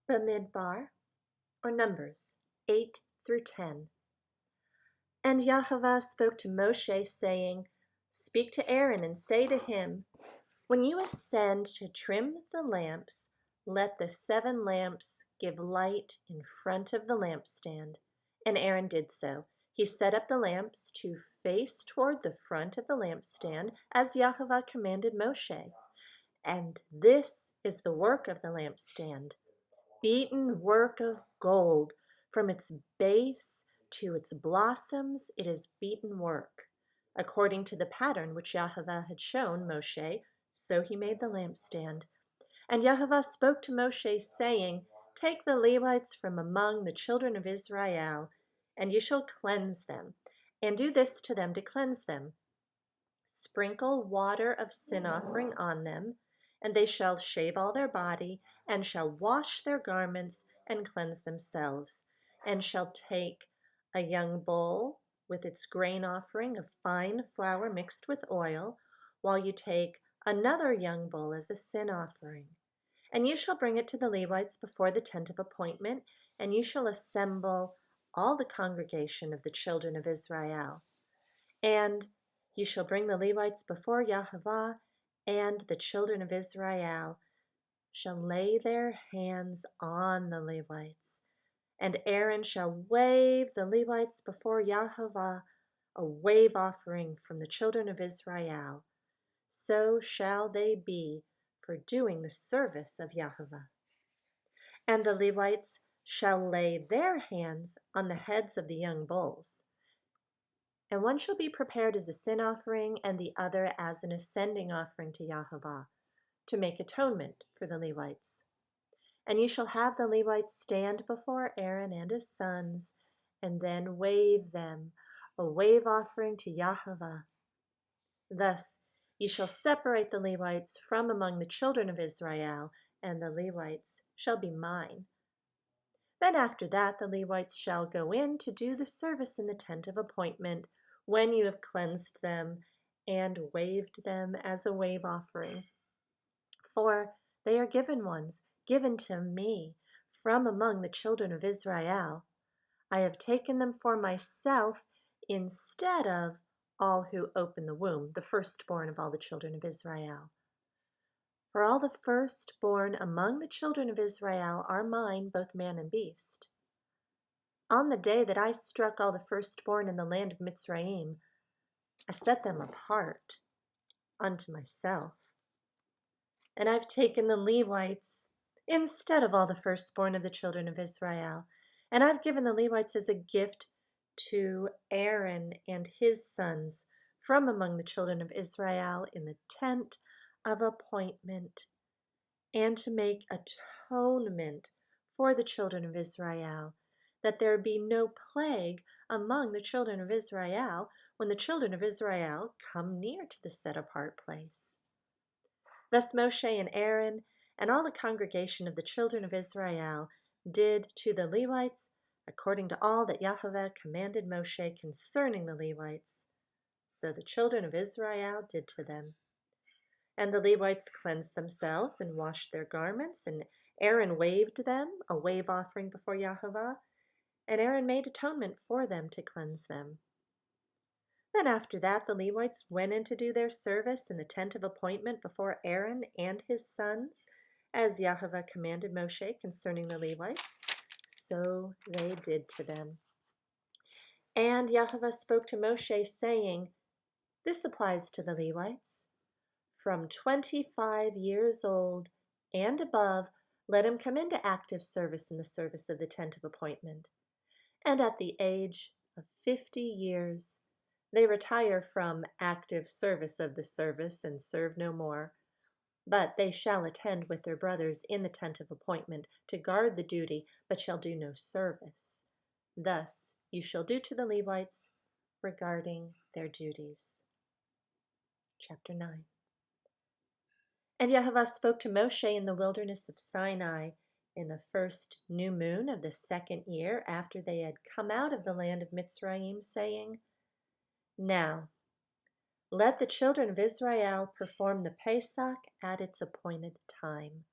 Bamidbar, or Numbers 8 through 10. And Yahweh spoke to Moshe, saying, Speak to Aaron and say to him, When you ascend to trim the lamps, let the 7 lamps give light in front of the lampstand. And Aaron did so. He set up the lamps to face toward the front of the lampstand, as Yahweh commanded Moshe. And this is the work of the lampstand: beaten work of gold. From its base to its blossoms it is beaten work. According to the pattern which Yahweh had shown Moshe, so he made the lampstand. And Yahweh spoke to Moshe, saying, Take the Levites from among the children of Israel, and you shall cleanse them, and do this to them to cleanse them. Sprinkle water of sin offering on them, and they shall shave all their body, and shall wash their garments, and cleanse themselves, and shall take a young bull with its grain offering of fine flour mixed with oil, while you take another young bull as a sin offering. And you shall bring it to the Levites before the tent of appointment, and you shall assemble all the congregation of the children of Israel. And you shall bring the Levites before Yahweh, and the children of Israel shall lay their hands on the Levites. And Aaron shall wave the Levites before Yahweh, a wave offering from the children of Israel. So shall they be for doing the service of Yahweh. And the Levites shall lay their hands on the heads of the young bulls. And one shall be prepared as a sin offering, and the other as an ascending offering to Yahweh, to make atonement for the Levites. And you shall have the Levites stand before Aaron and his sons, and then wave them, a wave offering to Yahweh. Thus you shall separate the Levites from among the children of Israel, and the Levites shall be mine. Then after that the Levites shall go in to do the service in the tent of appointment, when you have cleansed them and waved them as a wave offering. For they are given ones, given to me, from among the children of Israel. I have taken them for myself instead of all who open the womb, the firstborn of all the children of Israel. For all the firstborn among the children of Israel are mine, both man and beast. On the day that I struck all the firstborn in the land of Mitzrayim, I set them apart unto myself. And I've taken the Levites instead of all the firstborn of the children of Israel, and I've given the Levites as a gift to Aaron and his sons from among the children of Israel in the tent of appointment, and to make atonement for the children of Israel, that there be no plague among the children of Israel when the children of Israel come near to the set-apart place. Thus Moshe and Aaron and all the congregation of the children of Israel did to the Levites according to all that Yahweh commanded Moshe concerning the Levites. So the children of Israel did to them. And the Levites cleansed themselves and washed their garments, and Aaron waved them, a wave offering before Yahweh, and Aaron made atonement for them to cleanse them. Then after that the Levites went in to do their service in the tent of appointment before Aaron and his sons, as Yahweh commanded Moshe concerning the Levites. So they did to them. And Yahweh spoke to Moshe, saying, This applies to the Levites. From 25 years old and above, let him come into active service in the service of the tent of appointment. And at the age of 50 years, they retire from active service of the service and serve no more. But they shall attend with their brothers in the tent of appointment to guard the duty, but shall do no service. Thus you shall do to the Levites regarding their duties. Chapter 9. And Yahweh spoke to Moshe in the wilderness of Sinai in the first new moon of the 2nd year after they had come out of the land of Mitzrayim, saying, Now let the children of Israel perform the Pesach at its appointed time.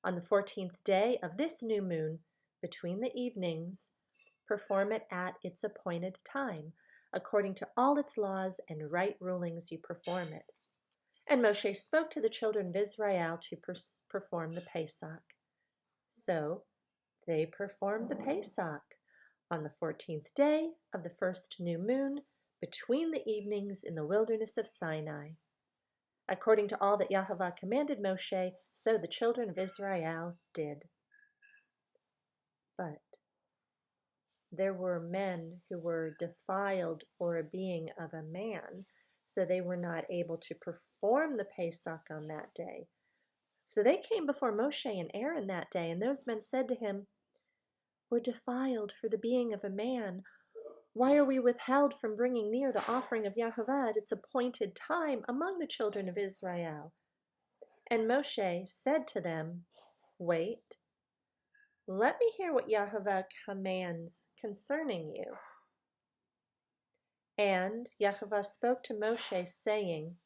On the 14th day of this new moon, between the evenings, perform it at its appointed time. According to all its laws and right rulings, you perform it. And Moshe spoke to the children of Israel to perform the Pesach. So they performed the Pesach on the 14th day of the first new moon, between the evenings in the wilderness of Sinai. According to all that Yahweh commanded Moshe, so the children of Israel did. But there were men who were defiled for a being of a man, so they were not able to perform the Pesach on that day. So they came before Moshe and Aaron that day, and those men said to him, "We're defiled for the being of a man. Why are we withheld from bringing near the offering of Yahweh at its appointed time among the children of Israel?" And Moshe said to them, "Wait, let me hear what Yahweh commands concerning you." And Yahweh spoke to Moshe, saying,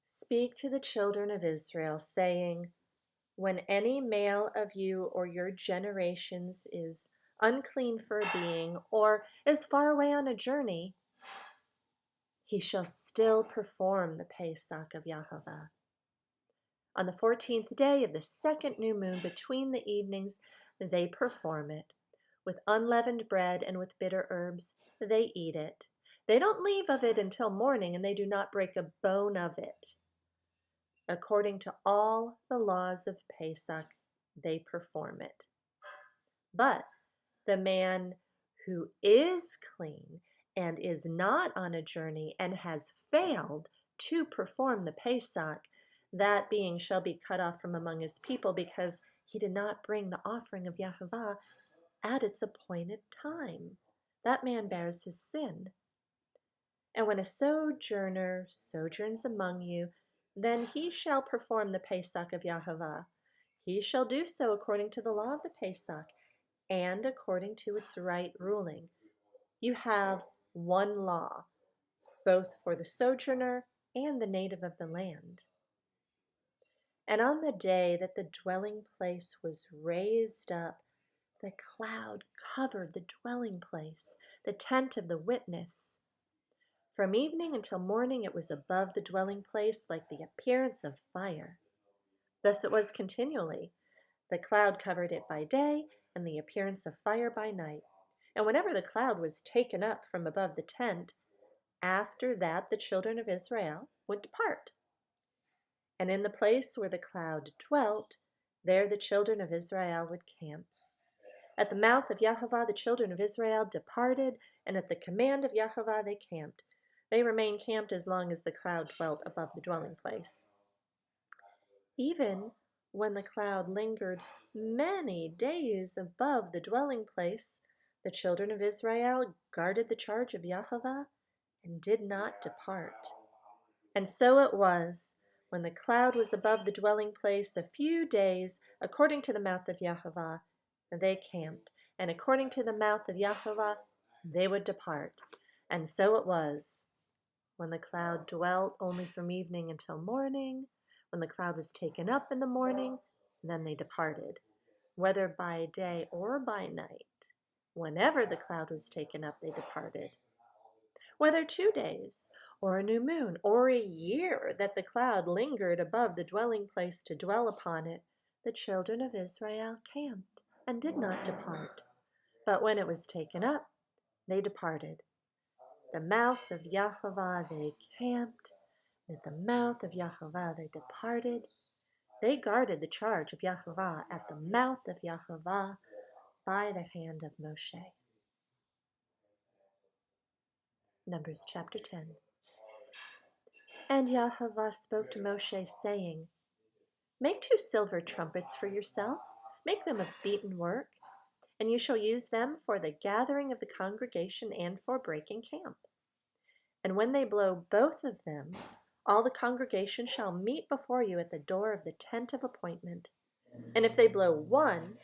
"Speak to the children of Israel, saying, when any male of you or your generations is unclean for a being, or is far away on a journey, he shall still perform the Pesach of Yahweh. On the 14th day of the second new moon, between the evenings, they perform it. With unleavened bread and with bitter herbs, they eat it. They don't leave of it until morning, and they do not break a bone of it. According to all the laws of Pesach, they perform it. But the man who is clean and is not on a journey and has failed to perform the Pesach, that being shall be cut off from among his people, because he did not bring the offering of Yahweh at its appointed time. That man bears his sin. And when a sojourner sojourns among you, then he shall perform the Pesach of Yahweh. He shall do so according to the law of the Pesach and according to its right ruling. You have one law, both for the sojourner and the native of the land. And on the day that the dwelling place was raised up, the cloud covered the dwelling place, the tent of the witness. From evening until morning it was above the dwelling place like the appearance of fire. Thus it was continually. The cloud covered it by day, and the appearance of fire by night. And whenever the cloud was taken up from above the tent, after that the children of Israel would depart. And in the place where the cloud dwelt, there the children of Israel would camp. At the mouth of Yahweh the children of Israel departed, and at the command of Yahweh they camped. They remained camped as long as the cloud dwelt above the dwelling place. Even when the cloud lingered many days above the dwelling place, the children of Israel guarded the charge of Yahweh and did not depart. And so it was, when the cloud was above the dwelling place a few days, according to the mouth of Yahweh, they camped, and according to the mouth of Yahweh, they would depart. And so it was, when the cloud dwelt only from evening until morning, when the cloud was taken up in the morning, then they departed, whether by day or by night. Whenever the cloud was taken up, they departed. Whether 2 days, or a new moon, or a year that the cloud lingered above the dwelling place to dwell upon it, the children of Israel camped and did not depart. But when it was taken up, they departed. The mouth of Yahweh they camped, at the mouth of Yahweh they departed. They guarded the charge of Yahweh at the mouth of Yahweh by the hand of Moshe. Numbers chapter 10. And Yahweh spoke to Moshe, saying, "Make 2 silver trumpets for yourself, make them of beaten work, and you shall use them for the gathering of the congregation and for breaking camp. And when they blow both of them, all the congregation shall meet before you at the door of the tent of appointment. And if they blow one,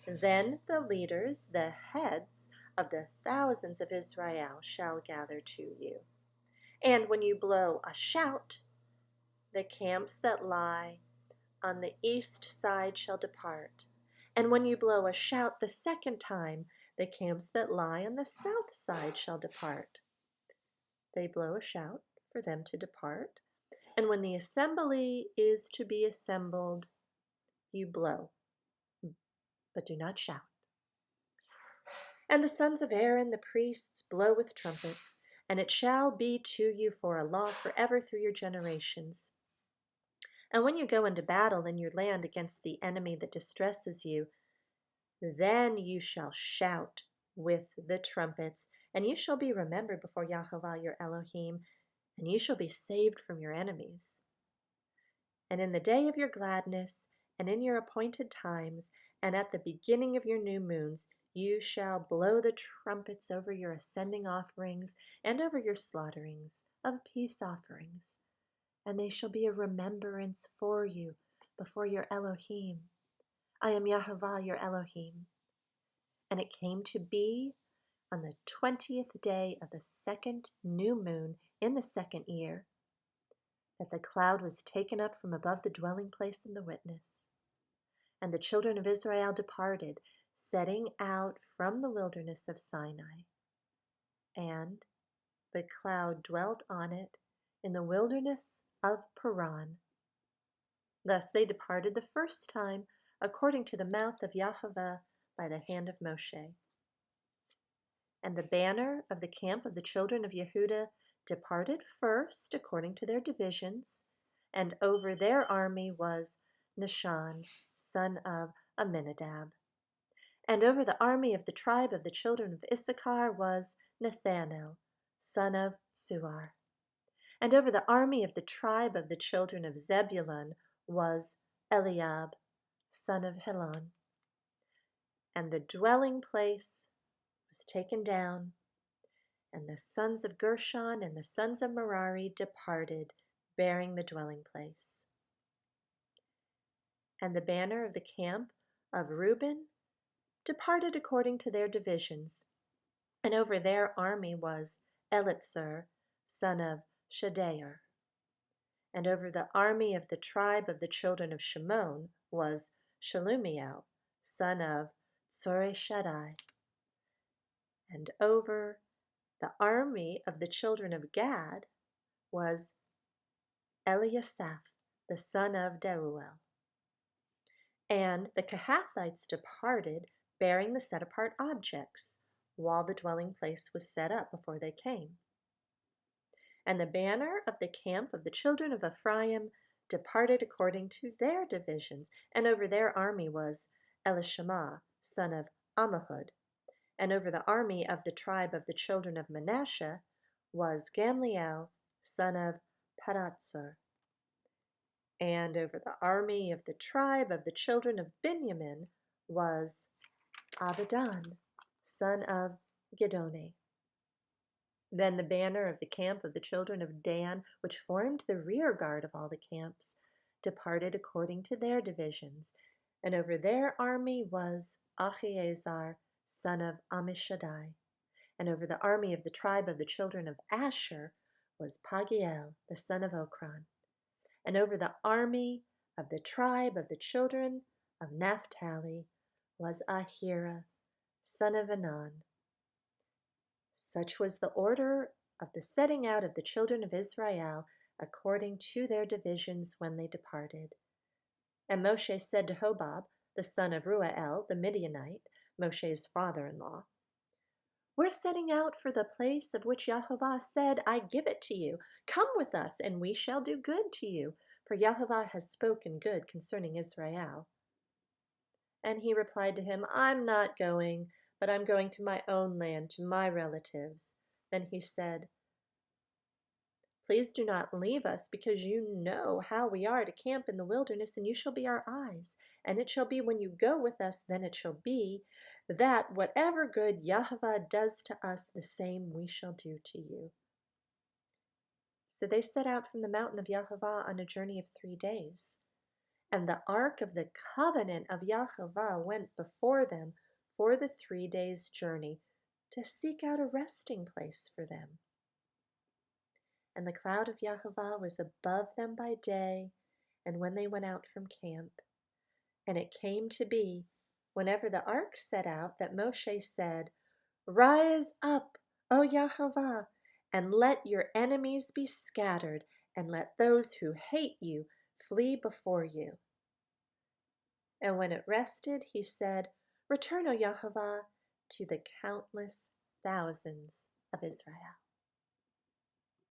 then the leaders, the heads of the thousands of Israel, shall gather to you. And when you blow a shout, the camps that lie on the east side shall depart. And when you blow a shout the second time, the camps that lie on the south side shall depart. They blow a shout for them to depart. And when the assembly is to be assembled, you blow, but do not shout. And the sons of Aaron, the priests, blow with trumpets, and it shall be to you for a law forever through your generations. And when you go into battle in your land against the enemy that distresses you, then you shall shout with the trumpets, and you shall be remembered before Yahovah your Elohim, and you shall be saved from your enemies. And in the day of your gladness, and in your appointed times, and at the beginning of your new moons, you shall blow the trumpets over your ascending offerings and over your slaughterings of peace offerings, and they shall be a remembrance for you before your Elohim. I am Yahovah your Elohim. And it came to be on the 20th day of the second new moon in the second year, that the cloud was taken up from above the dwelling place in the witness. And the children of Israel departed, setting out from the wilderness of Sinai. And the cloud dwelt on it in the wilderness of Paran. Thus they departed the first time, according to the mouth of Yahovah by the hand of Moshe. And the banner of the camp of the children of Yehudah departed first according to their divisions, and over their army was Nahshon, son of Amminadab. And over the army of the tribe of the children of Issachar was Nathanael, son of Suar. And over the army of the tribe of the children of Zebulun was Eliab, son of Helon. And the dwelling place was taken down, and the sons of Gershon and the sons of Merari departed, bearing the dwelling place. And the banner of the camp of Reuben departed according to their divisions, and over their army was Elitzur, son of Shedeur. And over the army of the tribe of the children of Shimon was Shelumiel, son of Tzoreshaddai. And over the army of the children of Gad was Eliasaph, the son of Deuel. And the Kehathites departed, bearing the set-apart objects, while the dwelling place was set up before they came. And the banner of the camp of the children of Ephraim departed according to their divisions, and over their army was Elishama, son of Ammihud. And over the army of the tribe of the children of Manasseh was Gamliel, son of Padatsur. And over the army of the tribe of the children of Benjamin was Abidan, son of Gedoni. Then the banner of the camp of the children of Dan, which formed the rear guard of all the camps, departed according to their divisions, and over their army was Achiezer, son of Ammishaddai. And over the army of the tribe of the children of Asher was Pagiel, the son of Okran. And over the army of the tribe of the children of Naphtali was Ahira, son of Anan. Such was the order of the setting out of the children of Israel according to their divisions when they departed. And Moshe said to Hobab, the son of Ruel, the Midianite, Moshe's father-in-law, "We're setting out for the place of which Yahovah said, 'I give it to you. Come with us, and we shall do good to you, for Yahovah has spoken good concerning Israel.' And he replied to him, 'I'm not going, but I'm going to my own land, to my relatives.' Then he said, 'Please do not leave us, because you know how we are to camp in the wilderness, and you shall be our eyes. And it shall be when you go with us, then it shall be that whatever good Yahovah does to us, the same we shall do to you.' So they set out from the mountain of Yahovah on a journey of 3 days. And the ark of the covenant of Yahovah went before them for the 3 days' journey to seek out a resting place for them. And the cloud of Yahovah was above them by day, and when they went out from camp. And it came to be, whenever the ark set out, that Moshe said, Rise up, O Yahovah, and let your enemies be scattered, and let those who hate you flee before you. And when it rested, he said, Return, O Yahovah, to the countless thousands of Israel.